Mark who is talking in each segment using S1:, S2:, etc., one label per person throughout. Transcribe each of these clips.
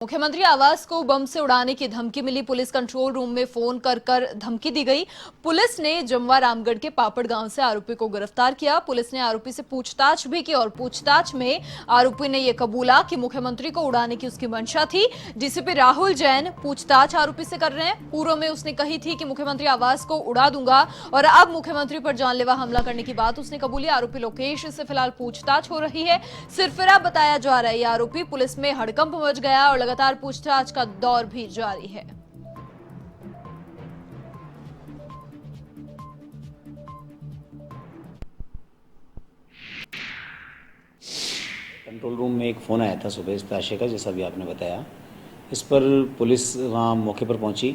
S1: मुख्यमंत्री आवास को बम से उड़ाने की धमकी मिली। पुलिस कंट्रोल रूम में फोन कर धमकी दी गई। पुलिस ने जमवा रामगढ़ के पापड़ गांव से आरोपी को गिरफ्तार किया। पुलिस ने आरोपी से पूछताछ भी की और पूछताछ में आरोपी ने यह कबूला कि मुख्यमंत्री को उड़ाने की उसकी मंशा थी। डीसीपी राहुल जैन पूछताछ आरोपी से कर रहे हैं। पूर्व में उसने कही थी कि मुख्यमंत्री आवास को उड़ा दूंगा और अब मुख्यमंत्री पर जानलेवा हमला करने की बात उसने कबूली। आरोपी लोकेश से फिलहाल पूछताछ हो रही है। सिरफिरा बताया जा रहा है यह आरोपी। पुलिस में हड़कंप मच गया और लगातार पूछताछ का दौर भी जारी है।
S2: कंट्रोल रूम में एक फ़ोन आया था सुबह इस ताशे का, जैसा भी आपने बताया। इस पर पुलिस वहाँ मौके पर पहुँची।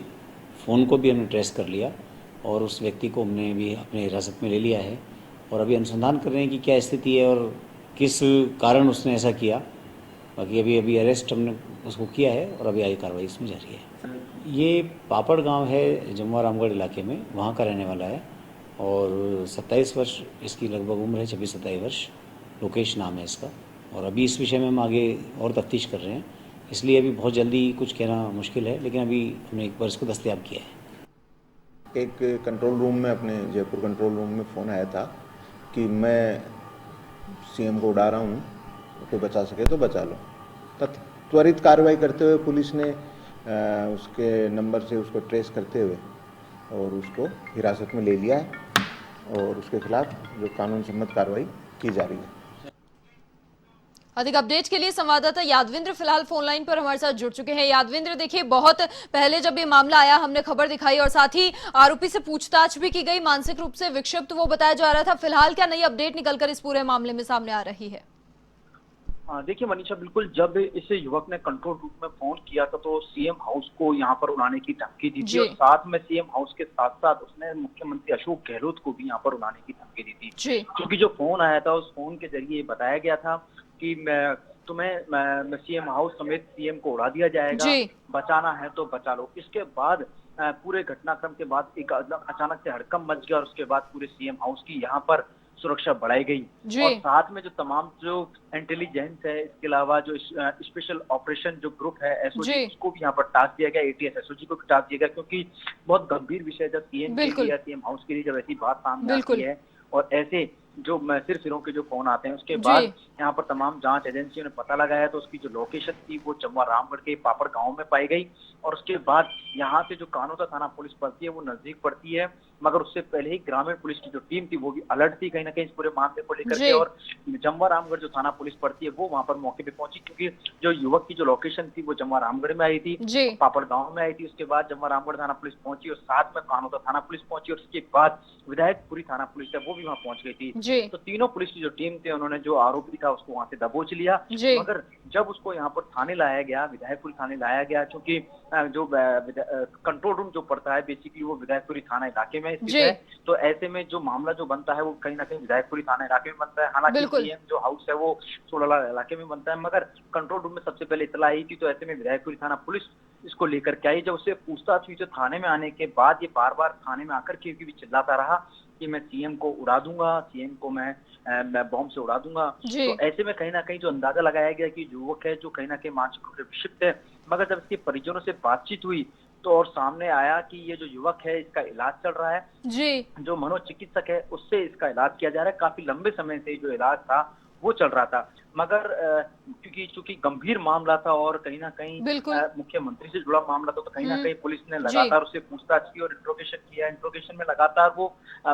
S2: फ़ोन को भी हमने ट्रेस कर लिया और उस व्यक्ति को हमने भी अपने हिरासत में ले लिया है और अभी अनुसंधान कर रहे हैं कि क्या स्थिति है और किस कारण उसने ऐसा किया। बाकी अभी अरेस्ट हमने उसको किया है और अभी आगे कार्रवाई इसमें जारी है। ये पापड़ गांव है जमवा रामगढ़ इलाके में, वहाँ का रहने वाला है और 27 वर्ष इसकी लगभग उम्र है, 26-27 वर्ष। लोकेश नाम है इसका। और अभी इस विषय में हम आगे और तफ्तीश कर रहे हैं, इसलिए अभी बहुत जल्दी कुछ कहना मुश्किल है, लेकिन अभी हमने एक बार इसको दस्तयाब किया है।
S3: एक कंट्रोल रूम में, अपने जयपुर कंट्रोल रूम में फ़ोन आया था कि मैं सीएम को उड़ा रहा हूँ, कोई बचा सके तो बचा लो। त्वरित कार्रवाई करते हुए पुलिस ने उसके नंबर से उसको ट्रेस करते हुए और उसको हिरासत में ले लिया है और उसके खिलाफ जो कानून सम्मत कार्रवाई की जा रही है।
S1: अधिक अपडेट के लिए संवाददाता यादविंद्र फिलहाल फोन लाइन पर हमारे साथ जुड़ चुके हैं। यादविंद्र, देखिए, बहुत पहले जब ये मामला आया हमने खबर दिखाई और साथ ही आरोपी से पूछताछ भी की गई। मानसिक रूप से विक्षिप्त वो बताया जा रहा था। फिलहाल क्या नई अपडेट निकलकर इस पूरे मामले में सामने आ रही है?
S4: देखिए मनीषा, बिल्कुल जब इस युवक ने कंट्रोल रूम में फोन किया था तो सीएम हाउस को यहाँ पर उड़ाने की धमकी दी थी और साथ में सीएम हाउस के साथ साथ उसने मुख्यमंत्री अशोक गहलोत को भी यहाँ पर उड़ाने की धमकी दी थी। क्योंकि जो फोन आया था उस फोन के जरिए बताया गया था कि मैं सीएम हाउस समेत सीएम को उड़ा दिया जाएगा, बचाना है तो बचा लो। इसके बाद पूरे घटनाक्रम के बाद एक अचानक से हड़कंप मच गया और उसके बाद पूरे सीएम हाउस की यहाँ पर सुरक्षा बढ़ाई गई और साथ में जो तमाम जो इंटेलिजेंस है, इसके अलावा जो स्पेशल ऑपरेशन जो ग्रुप है एसओजी, उसको भी यहाँ पर टास्क दिया गया। एटीएस एसओजी को भी टास्क दिया गया क्योंकि बहुत गंभीर विषय जब सीएम के लिए, सीएम हाउस के लिए जब ऐसी बात सामने आती है और ऐसे जो सिरों के जो फोन आते हैं, उसके बाद यहाँ पर तमाम जांच एजेंसियों ने पता लगाया तो उसकी जो लोकेशन थी वो जमवा रामगढ़ के पापड़ गांव में पाई गई और उसके बाद यहाँ से जो कानोता थाना पुलिस पड़ती है वो नजदीक पड़ती है, मगर उससे पहले ही ग्रामीण पुलिस की जो टीम थी वो भी अलर्ट थी कहीं ना कहीं इस पूरे मामले को लेकर के और जमवा रामगढ़ जो थाना पुलिस पड़ती है वो वहां पर मौके पे पहुंची क्योंकि जो युवक की जो लोकेशन थी वो जमवा रामगढ़ में आई थी, पापड़ गांव में आई थी। उसके बाद जमवा रामगढ़ थाना पुलिस पहुंची और साथ में कानोता थाना पुलिस पहुंची और उसके बाद विधायकपुरी थाना पुलिस है वो भी वहां पहुंच गई थी। तो तीनों पुलिस की जो टीम थी उन्होंने जो आरोपी था उसको वहां से दबोच लिया, मगर जब उसको यहाँ पर थाने लाया गया, विधायकपुरी थाने लाया गया, क्योंकि जो कंट्रोल रूम जो पड़ता है बेसिकली वो विधायकपुरी थाना इलाके में स्थित है, तो ऐसे में जो मामला जो बनता है वो कहीं ना कहीं विधायकपुरी थाना इलाके में बनता है। हालांकि सीएम जो हाउस है वो सोलला इलाके में बनता है, मगर कंट्रोल रूम में सबसे पहले इतला आई थी तो ऐसे में विधायकपुरी थाना पुलिस इसको लेकर के आई। जब उससे पूछताछ हुई तो थाने में आने के बाद ये बार बार थाने में आकर के भी चिल्लाता रहा कि मैं सीएम को उड़ा दूंगा, सीएम को मैं बॉम्ब से उड़ा दूंगा। तो ऐसे में कहीं ना कहीं जो अंदाजा लगाया गया कि युवक है जो कहीं ना कहीं मानसिक रूप से विक्षिप्त है, मगर जब इसके परिजनों से बातचीत हुई तो और सामने आया कि ये जो युवक है इसका इलाज चल रहा है, जो मनोचिकित्सक है उससे इसका इलाज किया जा रहा है। काफी लंबे समय से जो इलाज था वो चल रहा था, मगर चूंकि गंभीर मामला था और कहीं ना कहीं मुख्यमंत्री से जुड़ा मामला था तो कहीं ना कहीं पुलिस ने लगातार उससे पूछताछ की और इंट्रोगेशन किया। इंट्रोगेशन में लगातार वो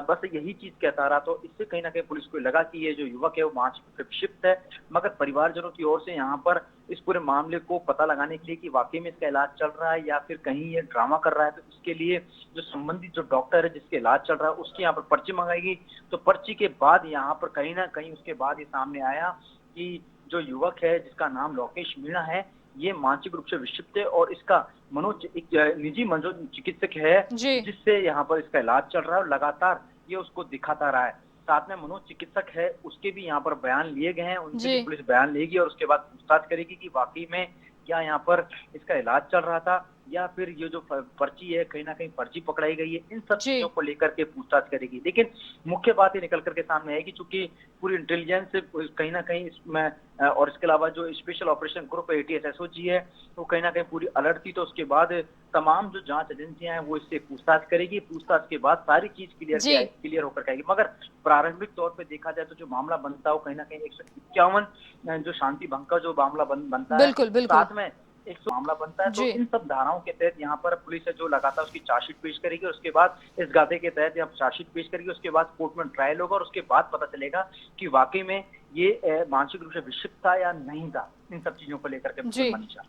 S4: बस यही चीज कहता रहा, तो इससे कहीं ना कहीं पुलिस को लगा कि ये जो युवक है वो मानसिक रूप से विक्षिप्त है। मगर परिवारजनों की ओर से यहाँ पर इस पूरे मामले को पता लगाने के लिए कि वाकई में इसका इलाज चल रहा है या फिर कहीं ये ड्रामा कर रहा है, तो इसके लिए जो संबंधित जो डॉक्टर है जिसके इलाज चल रहा है उसकी यहाँ पर पर्ची मंगाई गई। तो पर्ची के बाद यहाँ पर कहीं ना कहीं उसके बाद ये सामने आया कि जो युवक है जिसका नाम लोकेश मीणा है ये मानसिक रूप से विक्षिप्त है और इसका निजी मनोचिकित्सक है जिससे यहाँ पर इसका इलाज चल रहा है और लगातार ये उसको दिखाता रहा है। साथ में मनोचिकित्सक है उसके भी यहाँ पर बयान लिए गए हैं, उनसे भी पुलिस बयान लेगी और उसके बाद पूछताछ करेगी कि वाकई में क्या यहाँ पर इसका इलाज चल रहा था या फिर ये जो पर्ची है कहीं ना कहीं फर्जी पकड़ाई गई है, इन सब
S1: जी।
S4: चीजों को लेकर के पूछताछ करेगी। लेकिन मुख्य बात ये निकल करके सामने आएगी, चूंकि पूरी इंटेलिजेंस कहीं ना कहीं इसमें और इसके अलावा जो special operation group ATS SOG है वो कहीं ना कहीं पूरी अलर्ट थी। तो उसके बाद तमाम जो जांच एजेंसियां हैं वो इससे पूछताछ करेगी, पूछताछ के बाद सारी चीज
S1: जी।
S4: क्लियर होकर आएगी। मगर प्रारंभिक तौर पे देखा जाए तो जो मामला बनता है वो कहीं ना कहीं 151 जो शांति भंग का जो मामला बनता है,
S1: बिल्कुल, बिल्कुल।
S4: साथ में 100 मामला बनता है। तो
S1: जी।
S4: इन सब धाराओं के तहत यहाँ पर पुलिस है जो लगातार उसकी चार्जशीट पेश करेगी और उसके बाद इस गाधे के तहत यहाँ चार्जशीट पेश करेगी, उसके बाद कोर्ट में ट्रायल होगा और उसके बाद पता चलेगा कि वाकई में ये मानसिक रूप से विक्षिप्त था या नहीं था। इन सब चीजों को लेकर के
S1: जी।
S4: मनीषा।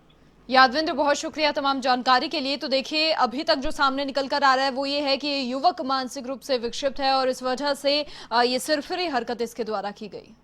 S1: यादविंद्र, बहुत शुक्रिया तमाम जानकारी के लिए। तो देखिए, अभी तक जो सामने निकल कर आ रहा है वो ये है कि ये युवक मानसिक रूप से विक्षिप्त है और इस वजह से ये सिरफिरी हरकत इसके द्वारा की गई।